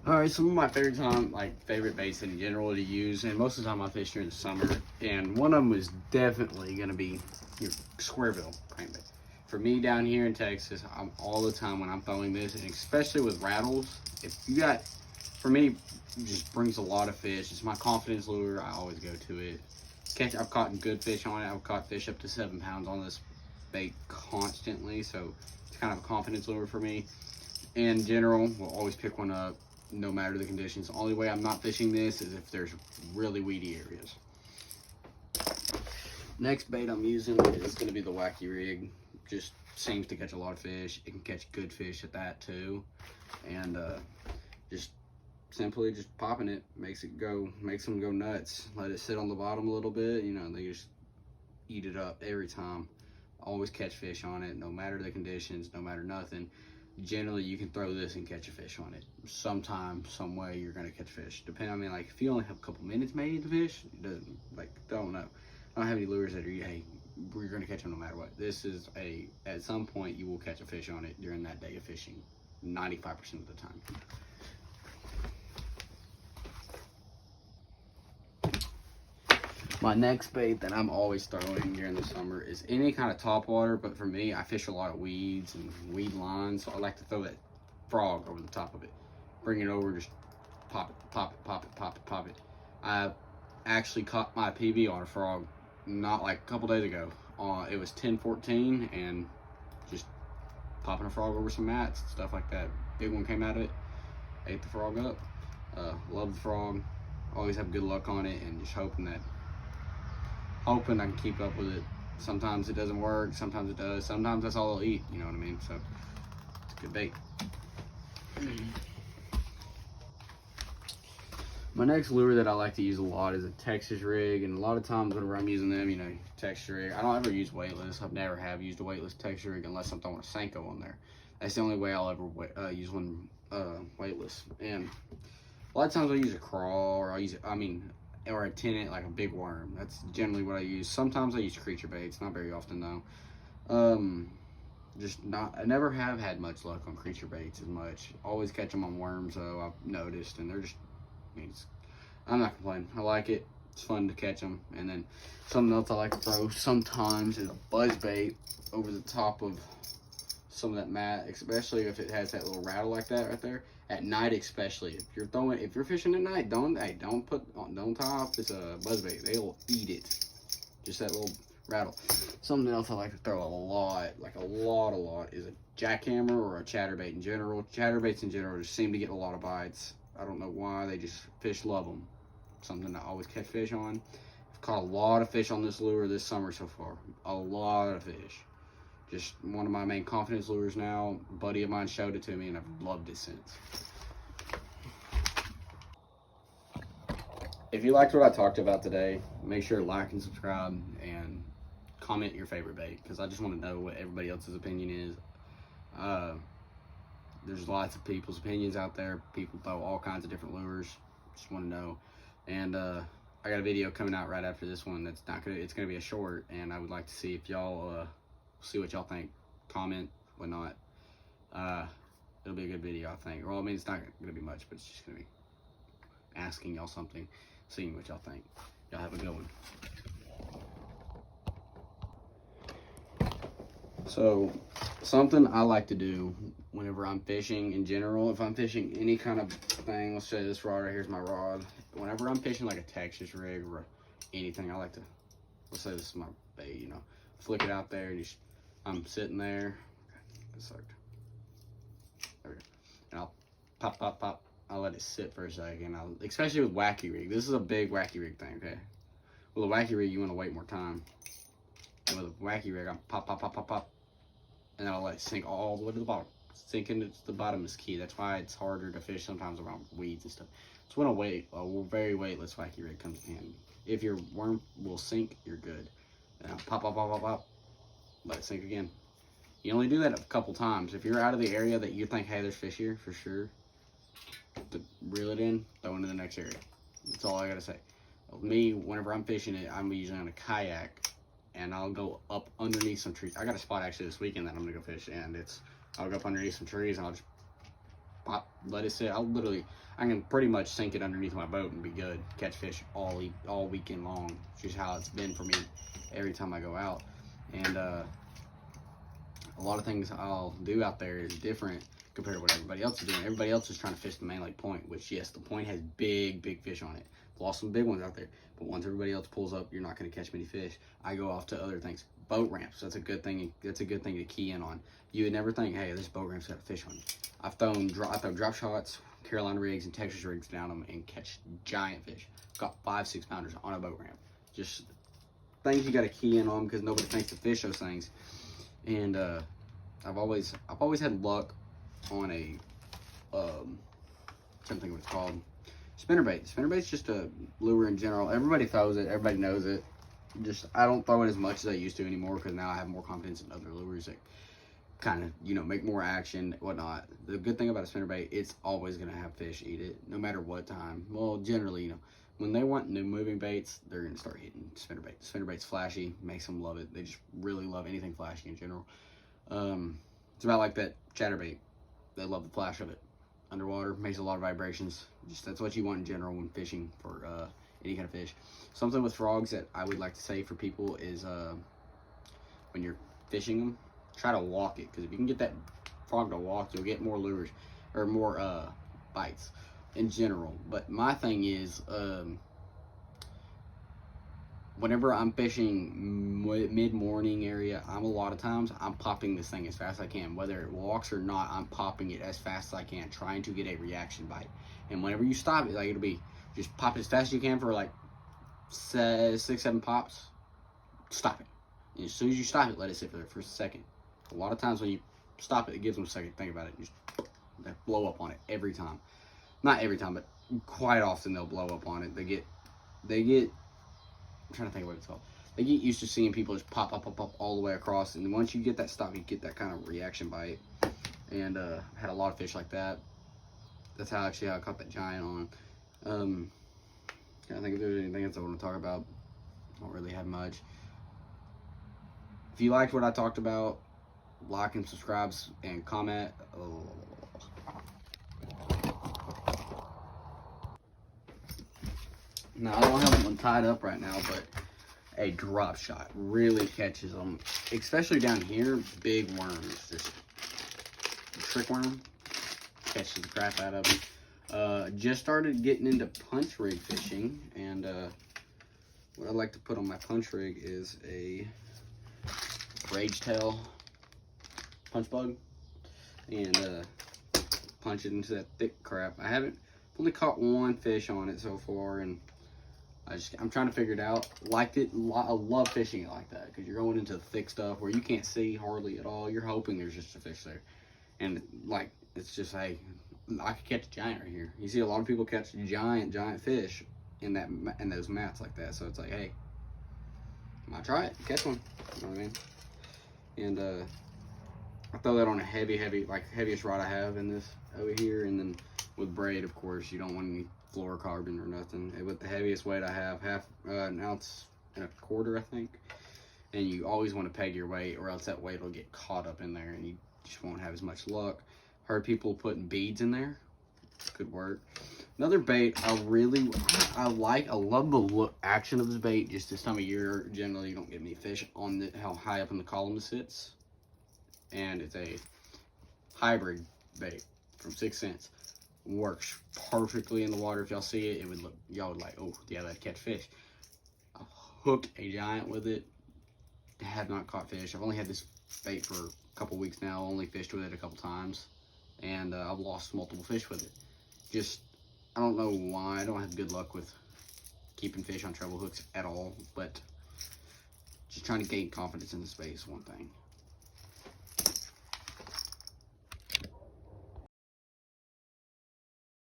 All right, some of my favorite baits in general to use, and most of the time I fish during the summer, and one of them is definitely going to be your Squareville crankbait. For me down here in Texas, I'm all the time when I'm throwing this, and especially with rattles, if you got, for me, it just brings a lot of fish. It's my confidence lure. I always go to it. I've caught good fish on it. I've caught fish up to 7 pounds on this bait constantly, so it's kind of a confidence lure for me. In general, we'll always pick one up no matter the conditions. The only way I'm not fishing this is if there's really weedy areas. Next bait I'm using is going to be the Wacky Rig. Just seems to catch a lot of fish. It can catch good fish at that too. And just simply just popping it makes them go nuts. Let it sit on the bottom a little bit, you know, they just eat it up every time. Always catch fish on it, no matter the conditions, no matter nothing. Generally, you can throw this and catch a fish on it. Sometime, some way, you're gonna catch fish. Like if you only have a couple minutes maybe to fish, it doesn't, don't know. I don't have any lures that are, hey, we're gonna catch them no matter what. This is at some point you will catch a fish on it during that day of fishing, 95% of the time. My next bait that I'm always throwing during the summer is any kind of topwater, but for me, I fish a lot of weeds and weed lines, so I like to throw that frog over the top of it. Bring it over, just pop it, pop it, pop it, pop it, pop it. I actually caught my PB on a frog not like a couple days ago. It was 10-14 and just popping a frog over some mats, stuff like that. Big one came out of it, ate the frog up. Love the frog, always have good luck on it, and just hoping I can keep up with it. Sometimes it doesn't work, sometimes it does, sometimes that's all they'll eat, you know what I mean? So it's a good bait. My next lure that I like to use a lot is a Texas rig, and a lot of times whenever I'm using them, you know, Texas rig, I don't ever use weightless. I've never have used a weightless Texas rig unless I'm throwing a Senko on there. That's the only way I'll ever use one weightless. And a lot of times I'll use a crawl, or or a tenant, like a big worm. That's generally what I use. Sometimes I use creature baits, not very often though. I never have had much luck on creature baits as much. Always catch them on worms though, I've noticed, and they're just, I'm not complaining. I like it. It's fun to catch them. And then something else I like to throw sometimes is a buzz bait over the top of some of that mat, especially if it has that little rattle like that right there. At night, especially if you're fishing at night, don't tie off this buzzbait. They'll eat it. Just that little rattle. Something else I like to throw a lot, is a jackhammer or a chatterbait in general. Chatterbaits in general just seem to get a lot of bites. I don't know why. Fish love them. Something I always catch fish on. I've caught a lot of fish on this lure this summer so far. A lot of fish. Just one of my main confidence lures now. A buddy of mine showed it to me and I've loved it since. If you liked what I talked about today, make sure to like and subscribe and comment your favorite bait, because I just want to know what everybody else's opinion is. There's lots of people's opinions out there. People throw all kinds of different lures. Just want to know. And I got a video coming out right after this one it's gonna be a short, and I would like to see if y'all see what y'all think. Comment, whatnot. It'll be a good video, I think. Well, I mean, it's not gonna be much, but it's just gonna be asking y'all something, seeing what y'all think. Y'all have a good one. So, something I like to do whenever I'm fishing in general, if I'm fishing any kind of thing, let's say this rod right here's my rod. Whenever I'm fishing like a Texas rig or anything, I like to, let's say this is my bait, you know, flick it out there, and I'm sitting there. There we go. And I'll pop, pop, pop. I'll let it sit for a second. Especially with Wacky Rig. This is a big Wacky Rig thing, okay? With a Wacky Rig, you want to wait more time. And with a Wacky Rig, I'm pop, pop, pop, pop, pop. And then I'll let it sink all the way to the bottom. Sinking to the bottom is key. That's why it's harder to fish sometimes around weeds and stuff. So when a very weightless Wacky Rig comes in handy. If your worm will sink, you're good. And I'll pop, pop, pop, pop, pop. Let it sink again. You only do that a couple times. If you're out of the area that you think, hey, there's fish here for sure, to reel it in, throw into the next area. That's all I gotta say. Me, whenever I'm fishing it, I'm usually on a kayak, and I'll go up underneath some trees. I got a spot actually this weekend that I'm gonna go fish, and I'll go up underneath some trees, and I'll just pop, let it sit. I can pretty much sink it underneath my boat and be good. Catch fish all weekend long. It's just how it's been for me every time I go out. And a lot of things I'll do out there is different compared to what everybody else is doing. Everybody else is trying to fish the main lake point, which, yes, the point has big fish on it. Lost some big ones out there, but once everybody else pulls up, you're not going to catch many fish. I go off to other things. Boat ramps, that's a good thing. That's a good thing to key in on. You would never think, hey, this boat ramp's got a fish on it. I throw drop shots, Carolina rigs, and Texas rigs down them and catch giant fish. Got 5-6 pounders on a boat ramp. Just things you got to key in on because nobody thinks to fish those things. And I've always had luck on a something what it's called, spinnerbait. Spinnerbait's just a lure in general. Everybody throws it. Everybody knows it. Just I don't throw it as much as I used to anymore because now I have more confidence in other lures that kind of, you know, make more action, whatnot. The good thing about a spinnerbait, it's always going to have fish eat it, no matter what time. Well, generally, you know, when they want new moving baits, they're going to start hitting spinnerbait. Spinnerbait's flashy, makes them love it. They just really love anything flashy in general. It's about like that chatterbait. They love the flash of it. Underwater, makes a lot of vibrations. Just that's what you want in general when fishing for any kind of fish. Something with frogs that I would like to say for people is when you're fishing them, try to walk it, because if you can get that frog to walk, you'll get more lures or more bites in general. But my thing is, whenever I'm fishing mid-morning area, a lot of times I'm popping this thing as fast as I can. Whether it walks or not, I'm popping it as fast as I can, trying to get a reaction bite. And whenever you stop it, like it'll be just pop it as fast as you can for like 6-7 pops. Stop it. And as soon as you stop it, let it sit there for a second. A lot of times when you stop it, it gives them a second to think about it. Just they blow up on it every time. Not every time, but quite often they'll blow up on it. They get. I'm trying to think of what it's called. They get used to seeing people just pop all the way across, and once you get that stop, you get that kind of reaction bite. And had a lot of fish like that. That's how I caught that giant on. I think if there's anything else I want to talk about, I don't really have much. If you liked what I talked about, like and subscribe and comment. Now, I don't have one tied up right now, but a drop shot really catches them, especially down here. Big worms, just trick worm, catches the crap out of them. Just started getting into punch rig fishing, and what I like to put on my punch rig is a rage tail punch bug, and punch it into that thick crap. I've only caught one fish on it so far, and I'm trying to figure it out. Liked it. I love fishing it like that because you're going into thick stuff where you can't see hardly at all. You're hoping there's just a fish there, and like it's just, hey, I could catch a giant right here. You see a lot of people catch giant fish in those mats like that. So it's like, hey, I might try it, catch one. You know what I mean? And I throw that on a heavy, like heaviest rod I have in this over here, and then with braid, of course, you don't want any fluorocarbon or nothing. With the heaviest weight I have, an ounce and a quarter, I think. And you always want to peg your weight, or else that weight will get caught up in there, and you just won't have as much luck. Heard people putting beads in there. Could work. Another bait I love the action of this bait. Just this time of year, generally you don't get many fish on how high up in the column it sits. And it's a hybrid bait from 6 Cents. Works perfectly in the water. If y'all see it, y'all would like, oh yeah, that'd catch fish. I hooked a giant with it. Have not caught fish. I've only had this bait for a couple weeks now. Only fished with it a couple times, and I've lost multiple fish with it. Just, I don't know why. I don't have good luck with keeping fish on treble hooks at all, but just trying to gain confidence in the space, one thing.